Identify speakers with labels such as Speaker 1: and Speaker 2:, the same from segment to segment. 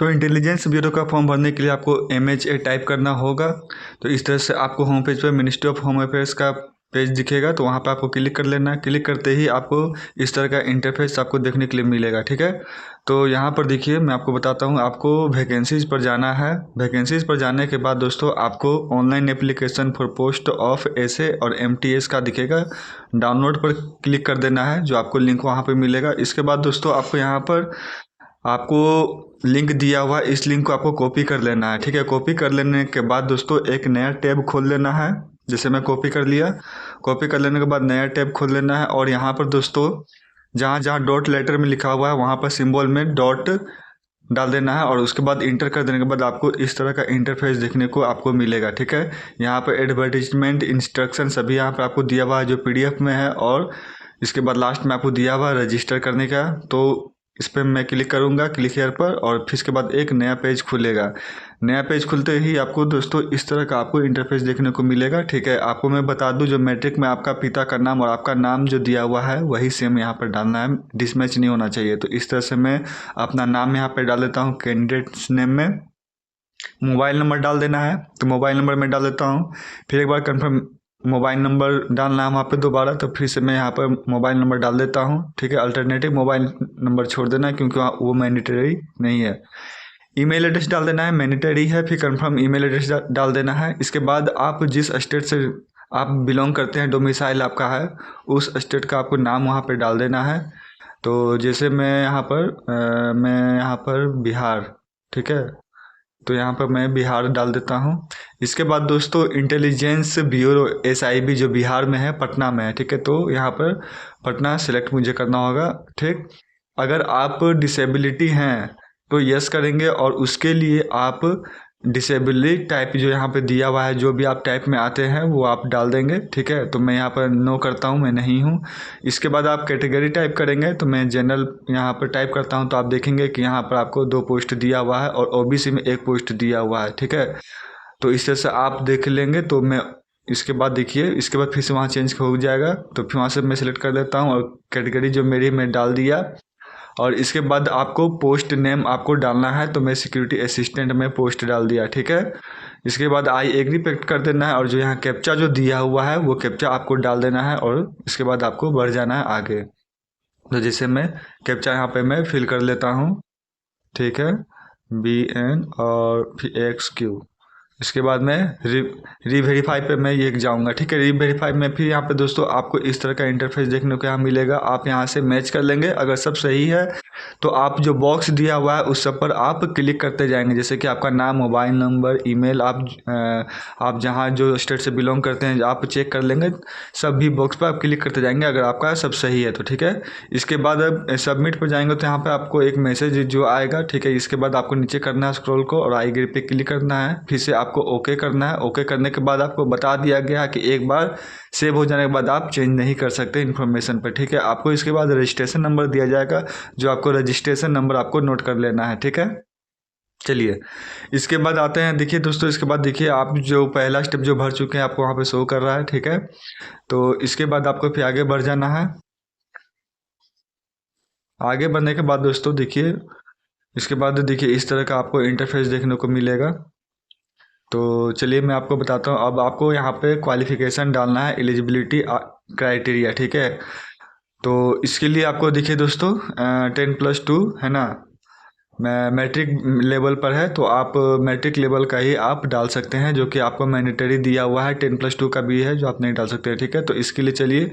Speaker 1: तो intelligence bureau का form भरने के लिए आपको MHA टाइप करना होगा। तो इस तरह से आपको होम पेज पर मिनिस्ट्री ऑफ होम अफेयर्स का पेज दिखेगा, तो वहाँ पे आपको क्लिक कर लेना है। क्लिक करते ही आपको इस तरह का इंटरफेस आपको देखने के लिए मिलेगा, ठीक है। तो यहाँ पर देखिए मैं आपको बताता हूँ, आपको वैकेंसीज़ पर जाना है। वैकेंसीज़ पर जाने के बाद दोस्तों आपको online application for post of SA और MTS का दिखेगा, डाउनलोड पर क्लिक कर देना है, जो आपको लिंक वहाँ पर मिलेगा। इसके बाद दोस्तों आपको यहाँ पर आपको लिंक दिया हुआ, इस लिंक को आपको कॉपी कर लेना है, ठीक है। कॉपी कर लेने के बाद दोस्तों एक नया टैब खोल लेना है, जैसे मैं कॉपी कर लिया। कॉपी कर लेने के बाद नया टैब खोल लेना है, और यहाँ पर दोस्तों जहाँ जहाँ डॉट लेटर में लिखा हुआ है वहाँ पर सिंबल में डॉट डाल देना है, और उसके बाद इंटर कर देने के बाद आपको इस तरह का इंटरफेस देखने को आपको मिलेगा, ठीक है। यहाँ पर एडवर्टीजमेंट इंस्ट्रक्शन सभी यहाँ पर आपको दिया हुआ है, जो PDF में है, और इसके बाद लास्ट में आपको दिया हुआ रजिस्टर करने का। तो इस पर मैं क्लिक करूँगा, क्लिक हेयर पर, और फिर इसके बाद एक नया पेज खुलेगा। नया पेज खुलते ही आपको दोस्तों इस तरह का आपको इंटरफेस देखने को मिलेगा, ठीक है। आपको मैं बता दूं, जो मैट्रिक में आपका पिता का नाम और आपका नाम जो दिया हुआ है वही सेम यहाँ पर डालना है, डिसमैच नहीं होना चाहिए। तो इस तरह से मैं अपना नाम यहाँ पर डाल देता हूँ कैंडिडेट्स नेम में। मोबाइल नंबर डाल देना है, तो मोबाइल नंबर मैं डाल देता हूँ। फिर एक बार कन्फर्म मोबाइल नंबर डालना है वहाँ पे दोबारा, तो फिर से मैं यहाँ पर मोबाइल नंबर डाल देता हूँ, ठीक है। अल्टरनेटिव मोबाइल नंबर छोड़ देना है, क्योंकि वो मैंडेटरी नहीं है। ईमेल एड्रेस डाल देना है, मैंडेटरी है। फिर कंफर्म ईमेल एड्रेस डाल देना है। इसके बाद आप जिस स्टेट से आप बिलोंग करते हैं, डोमिसाइल आपका है, उस स्टेट का आपको नाम वहाँ पर डाल देना है। तो जैसे मैं यहाँ पर बिहार, ठीक है, तो यहाँ पर मैं बिहार डाल देता हूँ। इसके बाद दोस्तों इंटेलिजेंस ब्यूरो SIB जो बिहार में है, पटना में है, ठीक है। तो यहाँ पर पटना सेलेक्ट मुझे करना होगा, ठीक। अगर आप डिसेबिलिटी हैं तो यस करेंगे, और उसके लिए आप डिसेबिलिटी टाइप जो यहाँ पे दिया हुआ है, जो भी आप टाइप में आते हैं वो आप डाल देंगे, ठीक है। तो मैं यहाँ पर नो करता हूँ, मैं नहीं हूँ। इसके बाद आप कैटेगरी टाइप करेंगे, तो मैं जनरल यहाँ पर टाइप करता हूँ। तो आप देखेंगे कि यहाँ पर आपको 2 पोस्ट दिया हुआ है, और OBC में 1 पोस्ट दिया हुआ है, ठीक है। तो इस तरह से आप देख लेंगे। तो मैं इसके बाद देखिए, इसके बाद फिर से वहाँ चेंज हो जाएगा, तो फिर वहाँ से मैं सेलेक्ट कर लेता हूँ, और कैटेगरी जो मेरी मैं डाल दिया। और इसके बाद आपको पोस्ट नेम आपको डालना है, तो मैं सिक्योरिटी असिस्टेंट में पोस्ट डाल दिया, ठीक है। इसके बाद आई एग्री पे कर देना है, और जो यहाँ कैप्चा जो दिया हुआ है वो कैप्चा आपको डाल देना है, और इसके बाद आपको बढ़ जाना है आगे। तो जैसे मैं कैप्चा यहाँ पे मैं फिल कर लेता हूँ, ठीक है, BN और फिर XQ। इसके बाद मैं रीवेरीफाई पे मैं ये जाऊँगा, ठीक है। रीवेरीफाई में फिर यहाँ पे दोस्तों आपको इस तरह का इंटरफेस देखने को यहाँ मिलेगा। आप यहाँ से मैच कर लेंगे, अगर सब सही है तो आप जो बॉक्स दिया हुआ है उस सब पर आप क्लिक करते जाएंगे, जैसे कि आपका नाम, मोबाइल नंबर, ईमेल, आप जहाँ जो स्टेट से बिलोंग करते हैं आप चेक कर लेंगे। सभी बॉक्स पर आप क्लिक करते जाएंगे, अगर आपका सब सही है तो, ठीक है। इसके बाद अब सबमिट पर जाएंगे, तो यहाँ पर आपको एक मैसेज जो आएगा, ठीक है। इसके बाद आपको नीचे करना है स्क्रॉल को, और आई एग्री पे क्लिक करना है। फिर से आपको ओके करना है। ओके करने के बाद आपको बता दिया गया कि एक बार सेव हो जाने के बाद आप चेंज नहीं कर सकते इन्फॉर्मेशन पर, ठीक है। आपको इसके बाद रजिस्ट्रेशन नंबर दिया जाएगा, जो आपको रजिस्ट्रेशन नंबर आपको नोट कर लेना है, ठीक है। चलिए इसके बाद आते हैं, देखिए दोस्तों, इसके बाद देखिए आप जो पहला स्टेप जो भर चुके हैं आपको वहाँ पे शो कर रहा है, ठीक है। तो इसके बाद आपको फिर आगे बढ़ जाना है। आगे बढ़ने के बाद दोस्तों देखिए, इसके बाद देखिए इस तरह का आपको इंटरफेस देखने को मिलेगा। तो चलिए मैं आपको बताता हूँ। अब आपको यहाँ पे क्वालिफ़िकेशन डालना है, एलिजिबिलिटी क्राइटेरिया, ठीक है। तो इसके लिए आपको देखिए दोस्तों 10+2 है ना, मैं मैट्रिक लेवल पर है, तो आप मैट्रिक लेवल का ही आप डाल सकते हैं, जो कि आपको मैंडेटरी दिया हुआ है। 10+2 का भी है जो आप नहीं डाल सकते, ठीक है। तो इसके लिए चलिए,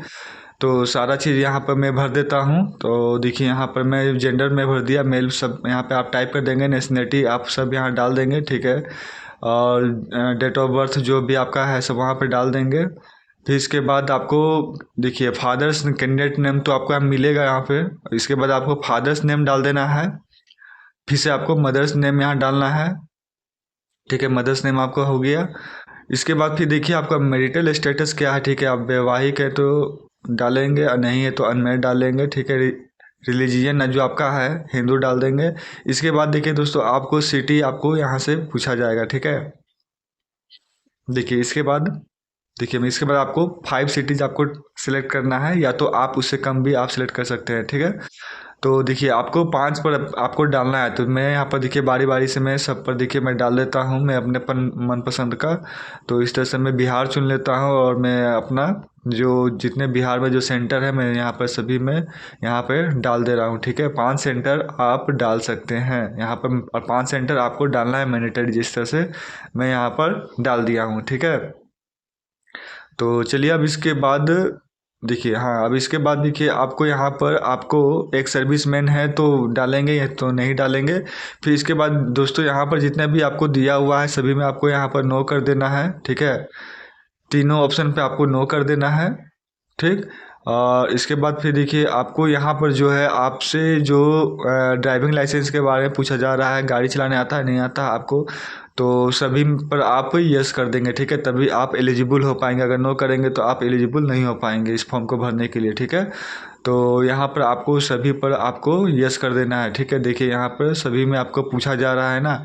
Speaker 1: तो सारा चीज़ यहाँ पर मैं भर देता हूँ। तो देखिए यहाँ पर मैं जेंडर में भर दिया, मेल सब यहाँ पे आप टाइप कर देंगे, नेशनलिटी आप सब यहाँ डाल देंगे, ठीक है। और डेट ऑफ बर्थ जो भी आपका है सब वहाँ पे डाल देंगे। फिर इसके बाद आपको देखिए फादर्स कैंडिडेट नेम तो आपको यहाँ मिलेगा यहाँ पे। इसके बाद आपको फादर्स नेम डाल देना है। फिर से आपको मदर्स नेम यहाँ डालना है, ठीक है। मदर्स नेम आपको हो गया। इसके बाद फिर देखिए आपका मैरिटल स्टेटस क्या है, ठीक है। आप वैवाहिक है तो डालेंगे, और नहीं है तो अनमैरिड डालेंगे, ठीक है। रिलीजियन जो आपका है हिंदू डाल देंगे। इसके बाद देखिए दोस्तों आपको सिटी आपको यहाँ से पूछा जाएगा, ठीक है। देखिए इसके बाद इसके बाद आपको 5 सिटीज़ आपको सिलेक्ट करना है, या तो आप उससे कम भी आप सिलेक्ट कर सकते हैं, ठीक है। तो देखिए आपको 5 पर आपको डालना है, तो मैं यहाँ पर देखिए बारी बारी से मैं सब पर देखिए मैं डाल देता हूँ मैं अपने मनपसंद का। तो इस तरह से मैं बिहार चुन लेता हूँ और मैं अपना जो जितने बिहार में जो सेंटर है मैं यहाँ पर सभी में यहाँ पे डाल दे रहा हूँ। ठीक है, 5 सेंटर आप डाल सकते हैं यहाँ पर, और 5 सेंटर आपको डालना है मैंडेटरी, जिस तरह से मैं यहाँ पर डाल दिया हूँ। ठीक है, तो चलिए अब इसके बाद देखिए, हाँ अब इसके बाद देखिए आपको यहाँ पर आपको एक सर्विसमैन है तो डालेंगे या तो नहीं डालेंगे। फिर इसके बाद दोस्तों यहाँ पर जितने भी आपको दिया हुआ है सभी में आपको यहाँ पर नो कर देना है। ठीक है, तीनों ऑप्शन पे आपको नो कर देना है। ठीक, और इसके बाद फिर देखिए आपको यहाँ पर जो है आपसे जो ड्राइविंग लाइसेंस के बारे में पूछा जा रहा है, गाड़ी चलाने आता है नहीं आता आपको, तो सभी पर आप यस कर देंगे। ठीक है, तभी आप एलिजिबल हो पाएंगे, अगर नो करेंगे तो आप एलिजिबल नहीं हो पाएंगे इस फॉर्म को भरने के लिए। ठीक है, तो यहाँ पर आपको सभी पर आपको यस कर देना है। ठीक है, देखिए यहाँ पर सभी में आपको पूछा जा रहा है ना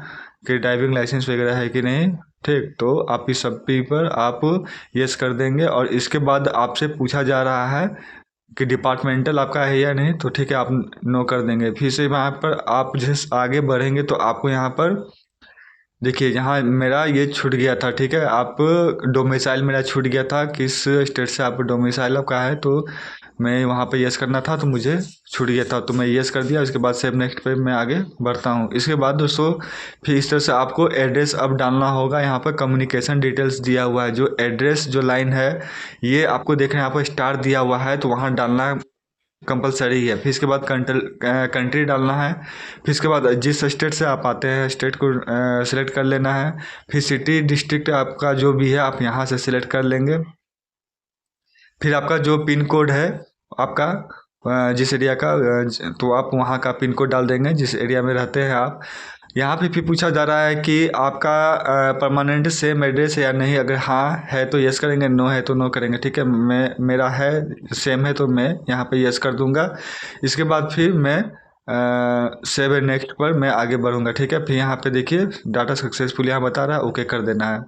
Speaker 1: कि ड्राइविंग लाइसेंस वगैरह है कि नहीं। ठीक, तो आप इस सब पर आप यस कर देंगे, और इसके बाद आपसे पूछा जा रहा है कि डिपार्टमेंटल आपका है या नहीं, तो ठीक है आप नो कर देंगे। फिर से वहाँ पर आप जैसे आगे बढ़ेंगे तो आपको यहाँ पर देखिए यहाँ मेरा ये छूट गया था। ठीक है, आप डोमिसाइल मेरा छूट गया था, किस स्टेट से आप डोमिसाइल आपका है, तो मैं वहाँ पे यस करना था तो मुझे छूट गया था, तो मैं यस कर दिया। उसके बाद सेव नेक्स्ट पे मैं आगे बढ़ता हूँ। इसके बाद दोस्तों फिर इस तरह से आपको एड्रेस अब डालना होगा। यहाँ पर कम्युनिकेशन डिटेल्स दिया हुआ है, जो एड्रेस जो लाइन है ये आपको देख रहे हैं, यहाँ पर स्टार दिया हुआ है तो वहाँ डालना कंपलसरी है। फिर इसके बाद कंट्री डालना है। फिर इसके बाद जिस स्टेट से आप आते हैं स्टेट को सिलेक्ट कर लेना है। फिर सिटी डिस्ट्रिक्ट आपका जो भी है आप यहाँ से सिलेक्ट कर लेंगे। फिर आपका जो पिन कोड है आपका जिस एरिया का, तो आप वहाँ का पिन कोड डाल देंगे जिस एरिया में रहते हैं आप। यहाँ पे फिर पूछा जा रहा है कि आपका परमानेंट सेम एड्रेस है या नहीं, अगर हाँ है तो यस करेंगे, नो है तो नो करेंगे। ठीक है, मैं मेरा है सेम है तो मैं यहाँ पे यस कर दूंगा। इसके बाद फिर मैं सेव नेक्स्ट पर मैं आगे बढ़ूंगा। ठीक है, फिर यहाँ पे देखिए डाटा सक्सेसफुल यहाँ बता रहा है, ओके कर देना है।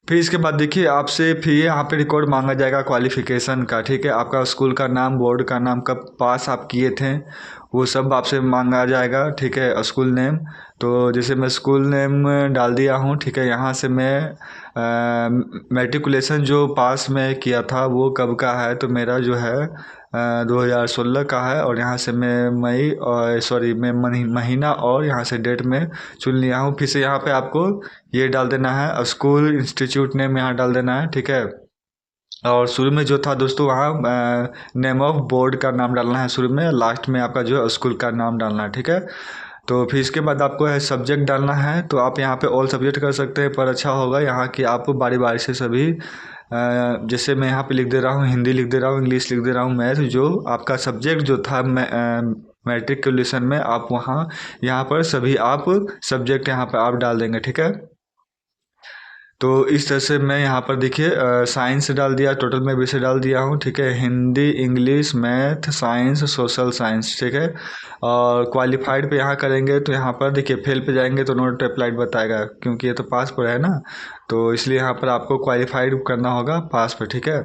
Speaker 1: फिर इसके बाद देखिए आपसे फिर ये यहाँ पे रिकॉर्ड मांगा जाएगा क्वालिफिकेशन का। ठीक है, आपका स्कूल का नाम, बोर्ड का नाम, कब पास आप किए थे, वो सब आपसे मांगा जाएगा। ठीक है, स्कूल नेम, तो जैसे मैं स्कूल नेम डाल दिया हूँ। ठीक है, यहाँ से मैं मैट्रिकुलेशन जो पास में किया था वो कब का है, तो मेरा जो है 2016 का है, और यहाँ से मैं मई और सॉरी मैं महीना और यहाँ से डेट में चुन लिया हूँ। फिर से यहाँ पे आपको ये डाल देना है, स्कूल इंस्टीट्यूट नेम यहाँ डाल देना है। ठीक है, और शुरू में जो था दोस्तों वहाँ नेम ऑफ बोर्ड का नाम डालना है शुरू में, लास्ट में आपका जो है स्कूल का नाम डालना है। ठीक है, तो फिर इसके बाद आपको है सब्जेक्ट डालना है, तो आप यहाँ पे ऑल सब्जेक्ट कर सकते हैं, पर अच्छा होगा यहाँ कि आप बारी बारी से सभी जैसे मैं यहाँ पे लिख दे रहा हूँ, हिंदी लिख दे रहा हूँ, इंग्लिश लिख दे रहा हूँ, मैथ जो आपका सब्जेक्ट जो था मैट्रिकुलेशन में, आप वहाँ यहाँ पर सभी आप सब्जेक्ट यहाँ पर आप डाल देंगे। ठीक है, तो इस तरह से मैं यहाँ पर देखिए साइंस डाल दिया, टोटल में विषय डाल दिया हूँ। ठीक है, Hindi, English, math, science, social science. ठीक है, और क्वालिफाइड पे यहाँ करेंगे तो यहाँ पर देखिए फेल पे जाएंगे तो नोट अप्लाइड बताएगा, क्योंकि ये तो पास पर है ना, तो इसलिए यहाँ पर आपको क्वालिफाइड करना होगा पास पर। ठीक है,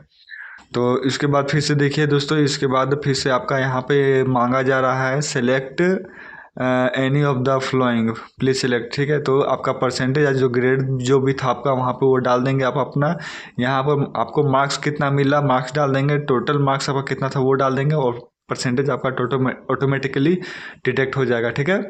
Speaker 1: तो इसके बाद फिर से देखिए दोस्तों, इसके बाद फिर से आपका यहाँ पे मांगा जा रहा है select any of the flowing please select. ठीक है, तो आपका परसेंटेज या जो ग्रेड जो भी था आपका वहाँ पे वो डाल देंगे आप अपना। यहाँ पर आपको मार्क्स कितना मिला मार्क्स डाल देंगे, टोटल मार्क्स आपका कितना था वो डाल देंगे, और परसेंटेज आपका टोटल ऑटोमेटिकली डिटेक्ट हो जाएगा। ठीक है,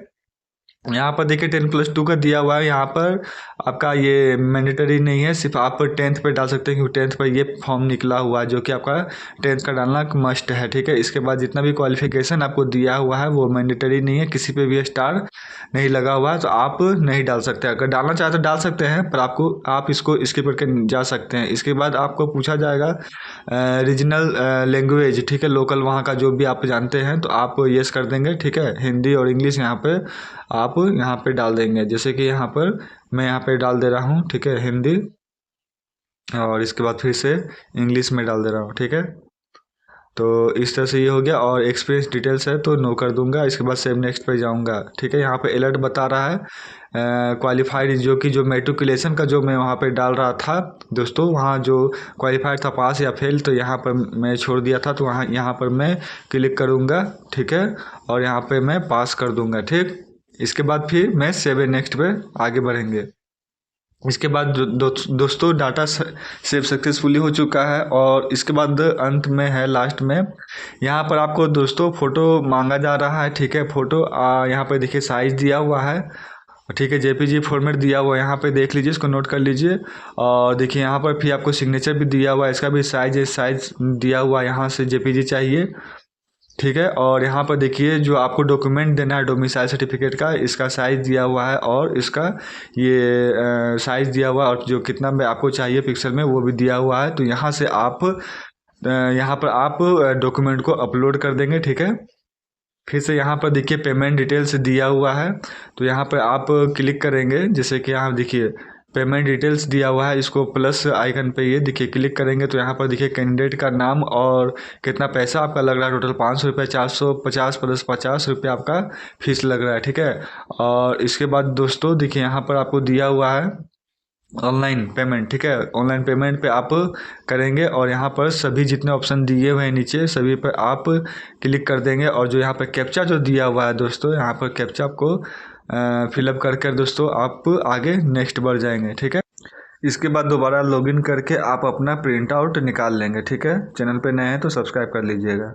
Speaker 1: यहाँ पर देखिए 10+2 का दिया हुआ है, यहाँ पर आपका ये मैंडेटरी नहीं है, सिर्फ आप 10th पे डाल सकते हैं, क्योंकि 10th पर ये फॉर्म निकला हुआ है जो कि आपका 10th का डालना मस्ट है। ठीक है, इसके बाद जितना भी क्वालिफिकेशन आपको दिया हुआ है वो मैंडेटरी नहीं है, किसी पे भी स्टार नहीं लगा हुआ है, तो आप नहीं डाल सकते। अगर डालना चाहे तो डाल सकते हैं, पर आपको आप इसको स्किप करके जा सकते हैं। इसके बाद आपको पूछा जाएगा रीजनल लैंग्वेज। ठीक है, लोकल वहाँ का जो भी आप जानते हैं तो आप येस कर देंगे। ठीक है, हिंदी और इंग्लिश यहाँ पे आप यहाँ पे डाल देंगे, जैसे कि यहाँ पर मैं यहाँ पे डाल दे रहा हूँ। ठीक है, हिंदी, और इसके बाद फिर से इंग्लिश में डाल दे रहा हूँ। ठीक है, तो इस तरह से ये हो गया। और एक्सपीरियंस डिटेल्स है तो नो कर दूंगा। इसके बाद सेव नेक्स्ट पे जाऊंगा। ठीक है, यहाँ पे अलर्ट बता रहा है क्वालिफाइड, जो मेट्रिकुलेशन का जो मैं वहाँ पे डाल रहा था दोस्तों, वहाँ जो क्वालिफाइड था पास या फेल, तो यहाँ पर मैं छोड़ दिया था, तो यहाँ पर मैं क्लिक करूँगा। ठीक है, और यहाँ पे मैं पास कर दूँगा। ठीक, इसके बाद फिर मैं सेव नेक्स्ट पे आगे बढ़ेंगे। इसके बाद दोस्तों डाटा सेव सक्सेसफुली हो चुका है। और इसके बाद अंत में है, लास्ट में यहाँ पर आपको दोस्तों फ़ोटो मांगा जा रहा है। ठीक है, फ़ोटो यहाँ पे देखिए साइज़ दिया हुआ है। ठीक है, जेपीजी फॉर्मेट दिया हुआ है, यहाँ पे देख लीजिए, इसको नोट कर लीजिए। और देखिए यहाँ पर फिर आपको सिग्नेचर भी दिया हुआ है, इसका भी साइज़ दिया हुआ है, यहाँ से जेपीजी चाहिए। ठीक है, और यहाँ पर देखिए जो आपको डॉक्यूमेंट देना है डोमिसाइल सर्टिफिकेट का, इसका साइज़ दिया हुआ है और इसका ये साइज़ दिया हुआ है, और जो कितना में आपको चाहिए पिक्सल में वो भी दिया हुआ है। तो यहाँ से आप यहाँ पर आप डॉक्यूमेंट को अपलोड कर देंगे। ठीक है, फिर से यहाँ पर देखिए पेमेंट डिटेल्स दिया हुआ है, तो यहाँ पर आप क्लिक करेंगे। जैसे कि यहाँ देखिए पेमेंट डिटेल्स दिया हुआ है, इसको प्लस आइकन पे ये देखिए क्लिक करेंगे, तो यहाँ पर देखिए कैंडिडेट का नाम और कितना पैसा आपका लग रहा है। टोटल 500 रुपये, 450 प्लस 50 रुपये आपका फीस लग रहा है। ठीक है, और इसके बाद दोस्तों देखिए यहाँ पर आपको दिया हुआ है ऑनलाइन पेमेंट। ठीक है, ऑनलाइन पेमेंट पे आप करेंगे, और यहाँ पर सभी जितने ऑप्शन दिए हुए हैं नीचे सभी पर आप क्लिक कर देंगे। और जो यहाँ पर कैप्चा जो दिया हुआ है दोस्तों, यहाँ पर कैप्चा आपको फिलअप कर दोस्तों आप आगे नेक्स्ट बढ़ जाएंगे। ठीक है, इसके बाद दोबारा लॉगिन करके आप अपना प्रिंट आउट निकाल लेंगे। ठीक है, चैनल पे नए हैं तो सब्सक्राइब कर लीजिएगा।